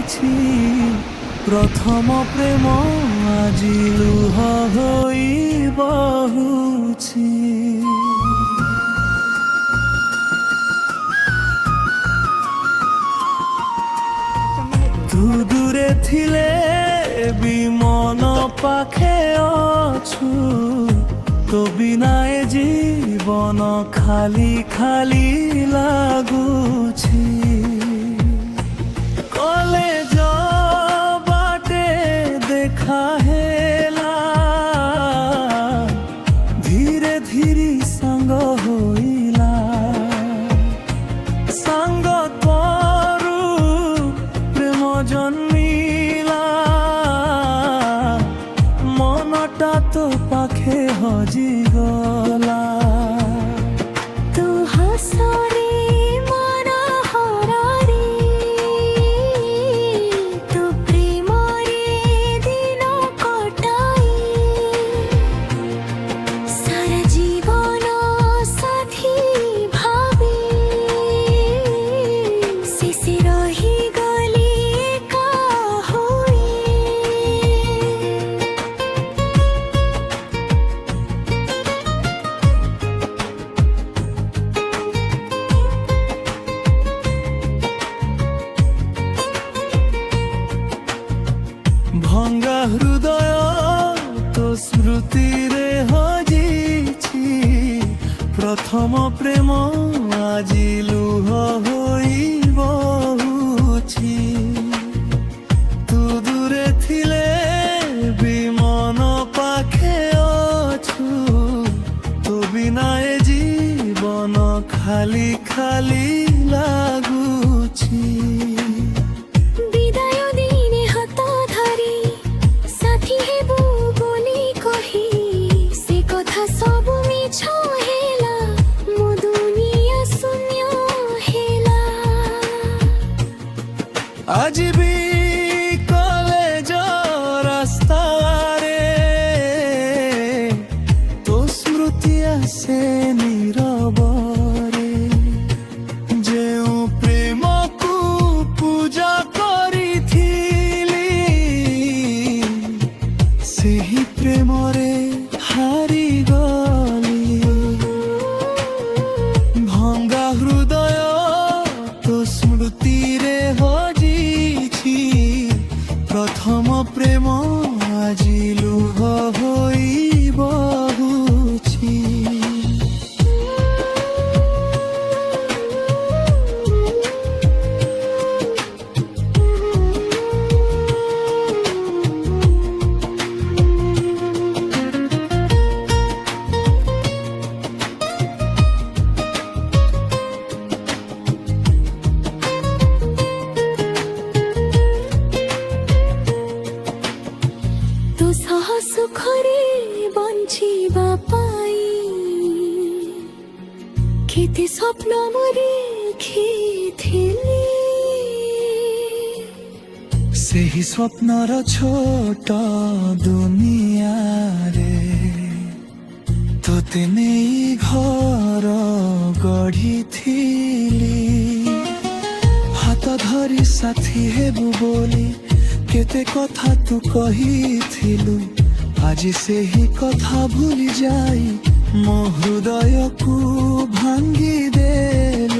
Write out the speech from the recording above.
হয়েছি প্রথম প্রেম আজি লুহ হই বহুছি। তু দূরে থিলে ବି মন পাখে অছু তো বিনায় জীবন খালি খালি লাগুছি। কলেজ বাটে দেখা হেলা ধীরে ধীরে সাঙ্গ হইলা। সাঙ্গ তরু প্রেম জন্মিলা মনটা তো পাখে হজি গলা। তু হসরে মন হরারে তু প্রেমরে দিন কটাই সারা জীবন সাথী ভাবে শেষে রহি গলি একা হয়ে। ভঙ্গা হৃদয় তো স্মৃতিরে হজিছি প্রথম প্রেম আজি লুহ হই বহুছি। তু দূরে থিলে ବି মন পাখে অছু তো বিনায় জীবন খালি খালি লাগুছি। বিদায় দিনে হাত ধরি সাথী হেবু বলি কহি সে কথা সবু মিছ হেলা মো দুনিয়া শূন্য হেলা। আজ ବି কলেজ রাস্তারে তো স্মৃতি আসে নীরবরে। ଯେଉଁ ପ୍ରେମକୁ ପୂଜା କରିଥିଲି ସେହି ପ୍ରେମରେ ହାରିଗଲି। ଭଙ୍ଗା ହୃଦୟ তো ସ୍ମୃତିରେ ହଜିଛି ପ୍ରଥମ ପ୍ରେମ আজি ଲୁହ ହୋଇ ବହୁଛି। ତୁ ସହ ସୁଖରେ ବଞ୍ଚିବା ପାଇଁ କେତେ ସ୍ୱପ୍ନ ମୁଁ ଦେଖିଥିଲି। ସେହି ସ୍ୱପ୍ନର ଛୋଟ ଦୁନିଆରେ ତୋତେ ନେଇ ଘର ଗଢ଼ିଥିଲି। ହାତ ଧରି ସାଥୀ ହେବୁ ବୋଲି କେତେ କଥା ତୁ କହିଥିଲୁ ଆଜି ସେହି କଥା ଭୁଲି ଯାଇ ମୋ ହୃଦୟକୁ ଭାଙ୍ଗି ଦେଲୁ।